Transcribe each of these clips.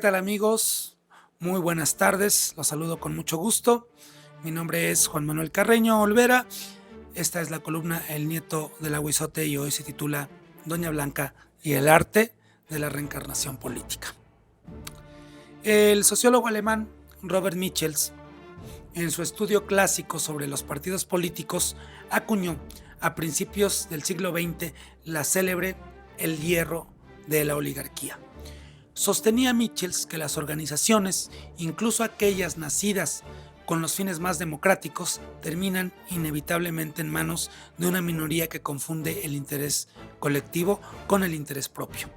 ¿Qué tal amigos? Muy buenas tardes, los saludo con mucho gusto. Mi nombre es Juan Manuel Carreño Olvera. Esta es la columna El Nieto del Aguizote y hoy se titula Doña Blanca y el arte de la reencarnación política. El sociólogo alemán Robert Michels, en su estudio clásico sobre los partidos políticos, acuñó a principios del siglo XX la célebre El hierro de la oligarquía. Sostenía Michels que las organizaciones, incluso aquellas nacidas con los fines más democráticos, terminan inevitablemente en manos de una minoría que confunde el interés colectivo con el interés propio.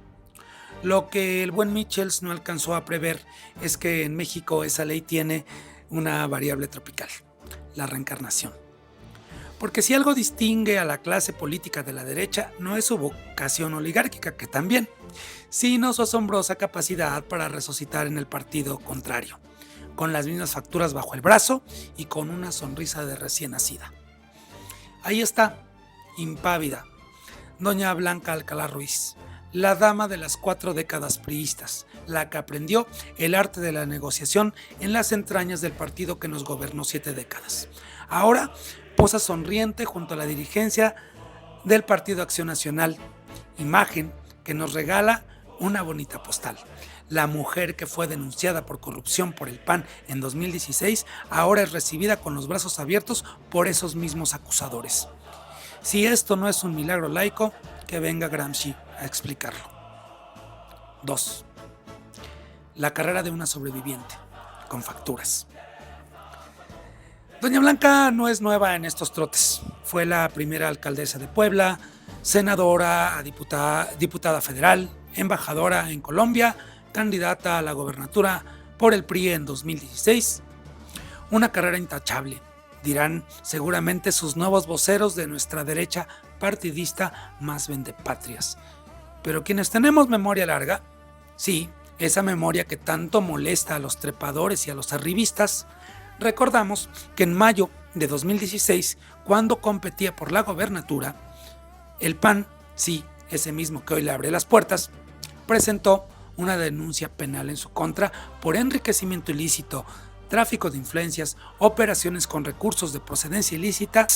Lo que el buen Michels no alcanzó a prever es que en México esa ley tiene una variable tropical, la reencarnación. Porque si algo distingue a la clase política de la derecha, no es su vocación oligárquica, que también, sino su asombrosa capacidad para resucitar en el partido contrario, con las mismas facturas bajo el brazo y con una sonrisa de recién nacida. Ahí está, impávida, doña Blanca Alcalá Ruiz, la dama de las 4 décadas priistas, la que aprendió el arte de la negociación en las entrañas del partido que nos gobernó 7 décadas. Ahora posa sonriente junto a la dirigencia del Partido Acción Nacional, imagen que nos regala una bonita postal. La mujer que fue denunciada por corrupción por el PAN en 2016 ahora es recibida con los brazos abiertos por esos mismos acusadores. Si esto no es un milagro laico, que venga Gramsci a explicarlo. 2. La carrera de una sobreviviente, con facturas. Doña Blanca no es nueva en estos trotes. Fue la primera alcaldesa de Puebla, senadora, diputada federal, embajadora en Colombia, candidata a la gobernatura por el PRI en 2016. Una carrera intachable, dirán seguramente sus nuevos voceros de nuestra derecha partidista más vendepatrias. Pero quienes tenemos memoria larga, sí, esa memoria que tanto molesta a los trepadores y a los arribistas, recordamos que en mayo de 2016, cuando competía por la gobernatura, el PAN, sí, ese mismo que hoy le abre las puertas, presentó una denuncia penal en su contra por enriquecimiento ilícito, tráfico de influencias, operaciones con recursos de procedencia ilícita.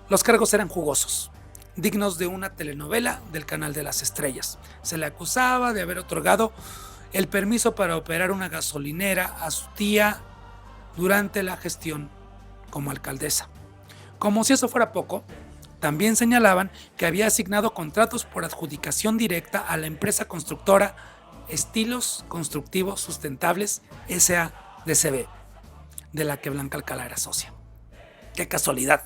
Los cargos eran jugosos, dignos de una telenovela del Canal de las Estrellas. Se le acusaba de haber otorgado el permiso para operar una gasolinera a su tía durante la gestión como alcaldesa. Como si eso fuera poco, también señalaban que había asignado contratos por adjudicación directa a la empresa constructora Estilos Constructivos Sustentables S.A.D.C.B., de la que Blanca Alcalá era socia. ¡Qué casualidad!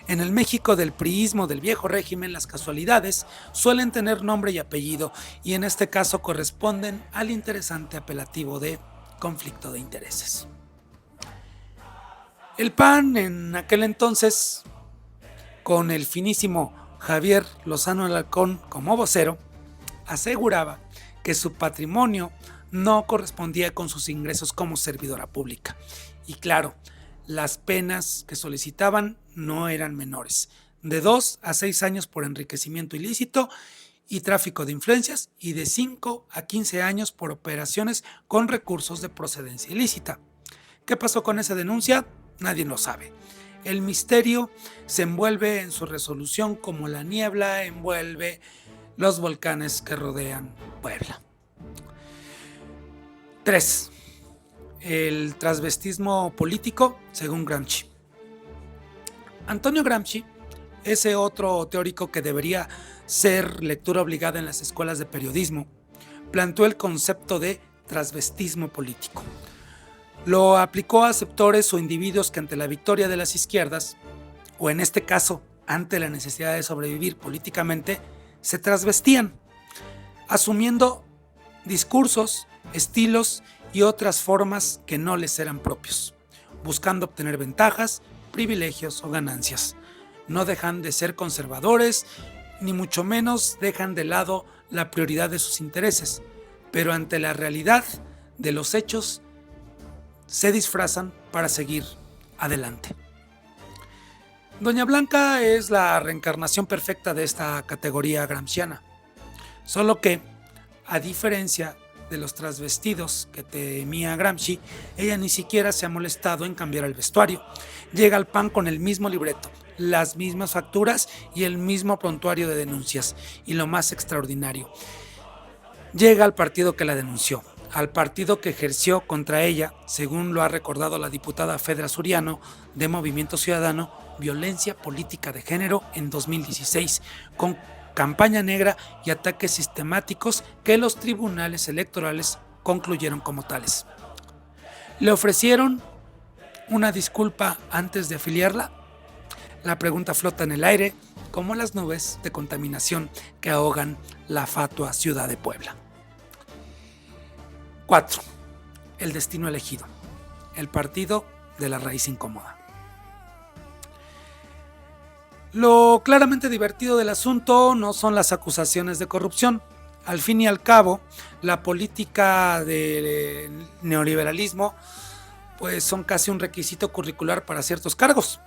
En el México del priismo del viejo régimen, las casualidades suelen tener nombre y apellido, y en este caso corresponden al interesante apelativo de conflicto de intereses. El PAN en aquel entonces, con el finísimo Javier Lozano Alarcón como vocero, aseguraba que su patrimonio no correspondía con sus ingresos como servidora pública. Y claro, las penas que solicitaban no eran menores, de 2 a 6 años por enriquecimiento ilícito y tráfico de influencias, y de 5 a 15 años por operaciones con recursos de procedencia ilícita. ¿Qué pasó con esa denuncia? Nadie lo sabe. El misterio se envuelve en su resolución como la niebla envuelve los volcanes que rodean Puebla. 3. El transvestismo político según Gramsci. Antonio Gramsci, ese otro teórico que debería ser lectura obligada en las escuelas de periodismo, planteó el concepto de transvestismo político. Lo aplicó a sectores o individuos que ante la victoria de las izquierdas, o en este caso ante la necesidad de sobrevivir políticamente, se transvestían, asumiendo discursos, estilos y otras formas que no les eran propios, buscando obtener ventajas, privilegios o ganancias. No dejan de ser conservadores, ni mucho menos dejan de lado la prioridad de sus intereses, pero ante la realidad de los hechos se disfrazan para seguir adelante. Doña Blanca es la reencarnación perfecta de esta categoría gramsciana, solo que, a diferencia de los trasvestidos que temía Gramsci, ella ni siquiera se ha molestado en cambiar el vestuario. Llega al PAN con el mismo libreto, las mismas facturas y el mismo prontuario de denuncias. Y lo más extraordinario, llega al partido que la denunció, al partido que ejerció contra ella, según lo ha recordado la diputada Fedra Suriano de Movimiento Ciudadano, violencia política de género en 2016, con campaña negra y ataques sistemáticos que los tribunales electorales concluyeron como tales. ¿Le ofrecieron una disculpa antes de afiliarla? La pregunta flota en el aire como las nubes de contaminación que ahogan la fatua ciudad de Puebla. 4. El destino elegido. El partido de la raíz incómoda. Lo claramente divertido del asunto no son las acusaciones de corrupción. Al fin y al cabo, la política del neoliberalismo pues son casi un requisito curricular para ciertos cargos.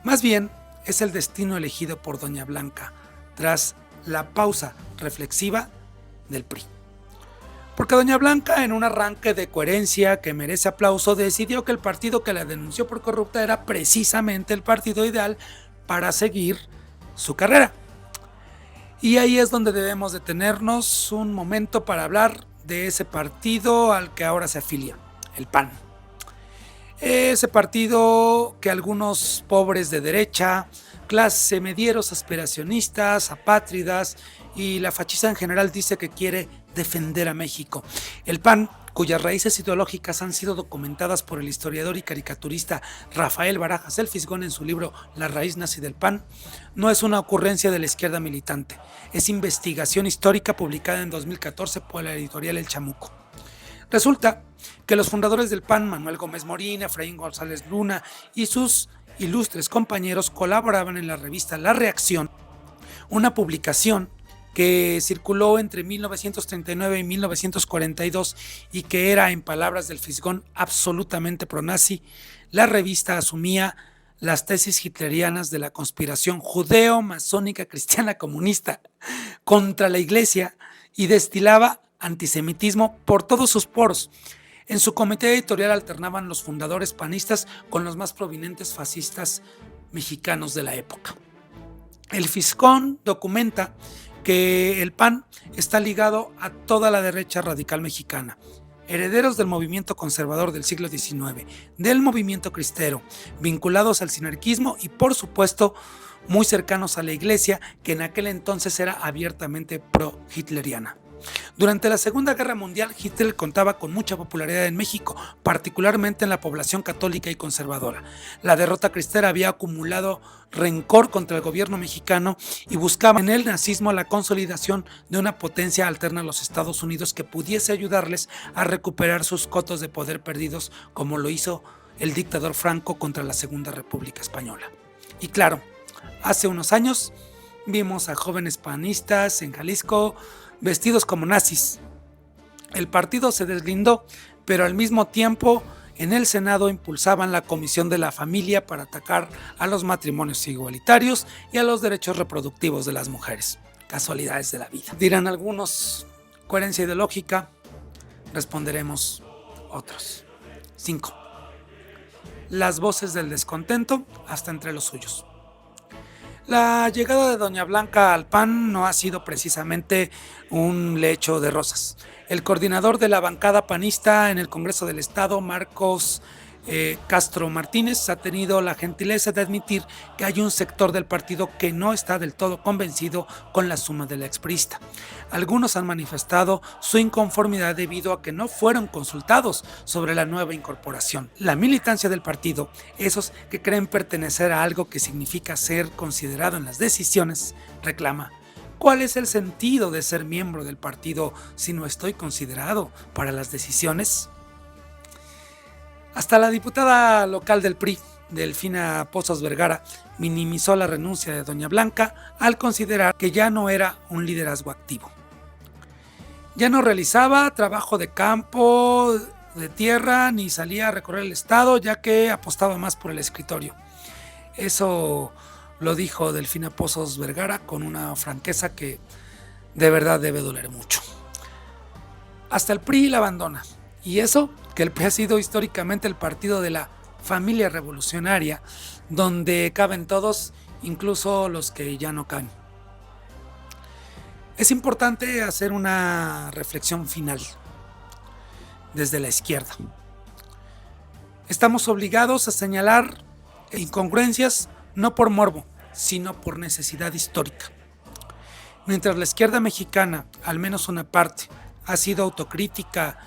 Más bien, es el destino elegido por Doña Blanca tras la pausa reflexiva del PRI. Porque Doña Blanca, en un arranque de coherencia que merece aplauso, decidió que el partido que la denunció por corrupta era precisamente el partido ideal para seguir su carrera. Y ahí es donde debemos detenernos un momento para hablar de ese partido al que ahora se afilia, el PAN. Ese partido que algunos pobres de derecha, clase medieros aspiracionistas, apátridas y la fachiza en general dice que quiere defender a México. El PAN, cuyas raíces ideológicas han sido documentadas por el historiador y caricaturista Rafael Barajas el Fisgón en su libro La raíz nazi del PAN, no es una ocurrencia de la izquierda militante, es investigación histórica publicada en 2014 por la editorial El Chamuco. Resulta que los fundadores del PAN, Manuel Gómez Morín, Efraín González Luna y sus ilustres compañeros colaboraban en la revista La Reacción, una publicación que circuló entre 1939 y 1942 y que era, en palabras del Fisgón, absolutamente pronazi. La revista asumía las tesis hitlerianas de la conspiración judeo-masónica cristiana comunista contra la Iglesia y destilaba antisemitismo por todos sus poros. En su comité editorial alternaban los fundadores panistas con los más prominentes fascistas mexicanos de la época. El Fisgón documenta que el PAN está ligado a toda la derecha radical mexicana, herederos del movimiento conservador del siglo XIX, del movimiento cristero, vinculados al sinarquismo y, por supuesto, muy cercanos a la Iglesia, que en aquel entonces era abiertamente pro-hitleriana. Durante la Segunda Guerra Mundial, Hitler contaba con mucha popularidad en México, particularmente en la población católica y conservadora. La derrota cristera había acumulado rencor contra el gobierno mexicano y buscaba en el nazismo la consolidación de una potencia alterna a los Estados Unidos que pudiese ayudarles a recuperar sus cotos de poder perdidos, como lo hizo el dictador Franco contra la Segunda República Española. Y claro, hace unos años vimos a jóvenes panistas en Jalisco vestidos como nazis. El partido se deslindó, pero al mismo tiempo en el Senado impulsaban la Comisión de la Familia para atacar a los matrimonios igualitarios y a los derechos reproductivos de las mujeres. Casualidades de la vida. Dirán algunos, coherencia ideológica, responderemos otros. 5. Las voces del descontento hasta entre los suyos. La llegada de Doña Blanca al PAN no ha sido precisamente un lecho de rosas. El coordinador de la bancada panista en el Congreso del Estado, Marcos Castro Martínez, ha tenido la gentileza de admitir que hay un sector del partido que no está del todo convencido con la suma de la expriista. Algunos han manifestado su inconformidad debido a que no fueron consultados sobre la nueva incorporación. La militancia del partido, esos que creen pertenecer a algo que significa ser considerado en las decisiones, reclama: ¿cuál es el sentido de ser miembro del partido si no estoy considerado para las decisiones? Hasta la diputada local del PRI, Delfina Pozos Vergara, minimizó la renuncia de Doña Blanca al considerar que ya no era un liderazgo activo. Ya no realizaba trabajo de campo, de tierra, ni salía a recorrer el estado, ya que apostaba más por el escritorio. Eso lo dijo Delfina Pozos Vergara con una franqueza que de verdad debe doler mucho. Hasta el PRI la abandona. Y eso, que el PRI ha sido históricamente el partido de la familia revolucionaria, donde caben todos, incluso los que ya no caben. Es importante hacer una reflexión final desde la izquierda. Estamos obligados a señalar incongruencias no por morbo, sino por necesidad histórica. Mientras la izquierda mexicana, al menos una parte, ha sido autocrítica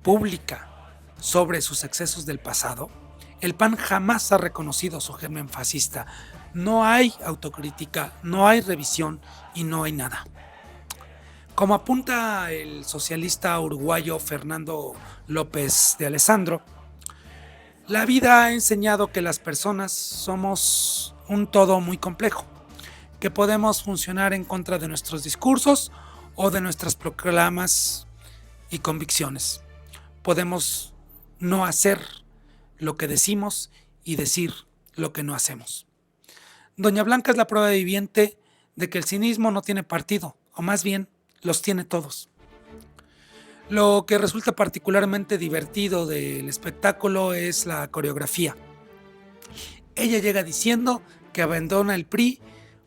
pública sobre sus excesos del pasado, el PAN jamás ha reconocido su germen fascista. No hay autocrítica, no hay revisión y no hay nada. Como apunta el socialista uruguayo Fernando López de Alessandro, la vida ha enseñado que las personas somos un todo muy complejo, que podemos funcionar en contra de nuestros discursos o de nuestras proclamas y convicciones. Podemos no hacer lo que decimos y decir lo que no hacemos. Doña Blanca es la prueba viviente de que el cinismo no tiene partido, o más bien, los tiene todos. Lo que resulta particularmente divertido del espectáculo es la coreografía. Ella llega diciendo que abandona el PRI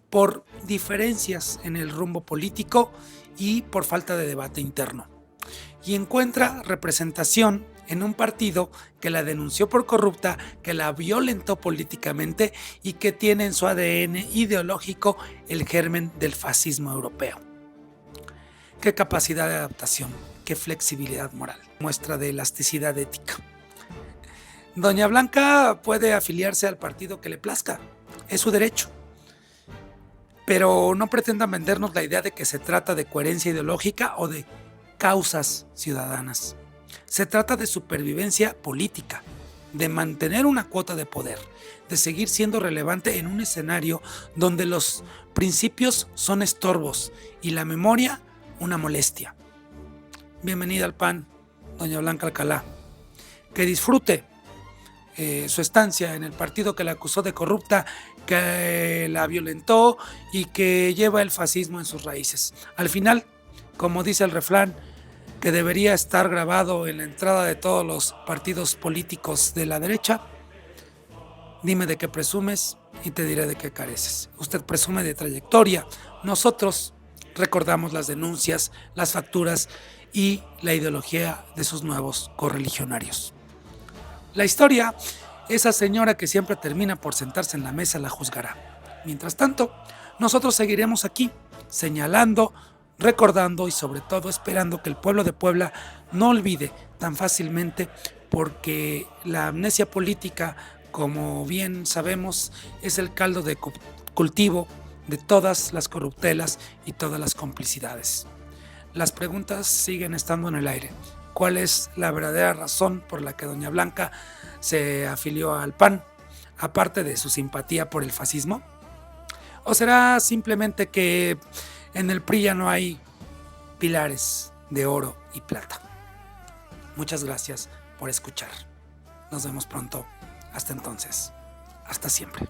por diferencias en el rumbo político y por falta de debate interno. Y encuentra representación en un partido que la denunció por corrupta, que la violentó políticamente y que tiene en su ADN ideológico el germen del fascismo europeo. Qué capacidad de adaptación, qué flexibilidad moral, muestra de elasticidad ética. Doña Blanca puede afiliarse al partido que le plazca, es su derecho. Pero no pretendan vendernos la idea de que se trata de coherencia ideológica o de causas ciudadanas. Se trata de supervivencia política, de mantener una cuota de poder, de seguir siendo relevante en un escenario donde los principios son estorbos y la memoria una molestia. Bienvenida al PAN, doña Blanca Alcalá. Que disfrute su estancia en el partido que la acusó de corrupta, que la violentó y que lleva el fascismo en sus raíces. Al final, como dice el refrán, que debería estar grabado en la entrada de todos los partidos políticos de la derecha, dime de qué presumes y te diré de qué careces. Usted presume de trayectoria, nosotros recordamos las denuncias, las facturas y la ideología de sus nuevos correligionarios. La historia, esa señora que siempre termina por sentarse en la mesa la juzgará. Mientras tanto, nosotros seguiremos aquí, señalando, recordando y sobre todo esperando que el pueblo de Puebla no olvide tan fácilmente, porque la amnesia política, como bien sabemos, es el caldo de cultivo de todas las corruptelas y todas las complicidades. Las preguntas siguen estando en el aire. ¿Cuál es la verdadera razón por la que doña Blanca se afilió al PAN, aparte de su simpatía por el fascismo? ¿O será simplemente que en el PRI ya no hay pilares de oro y plata? Muchas gracias por escuchar. Nos vemos pronto. Hasta entonces. Hasta siempre.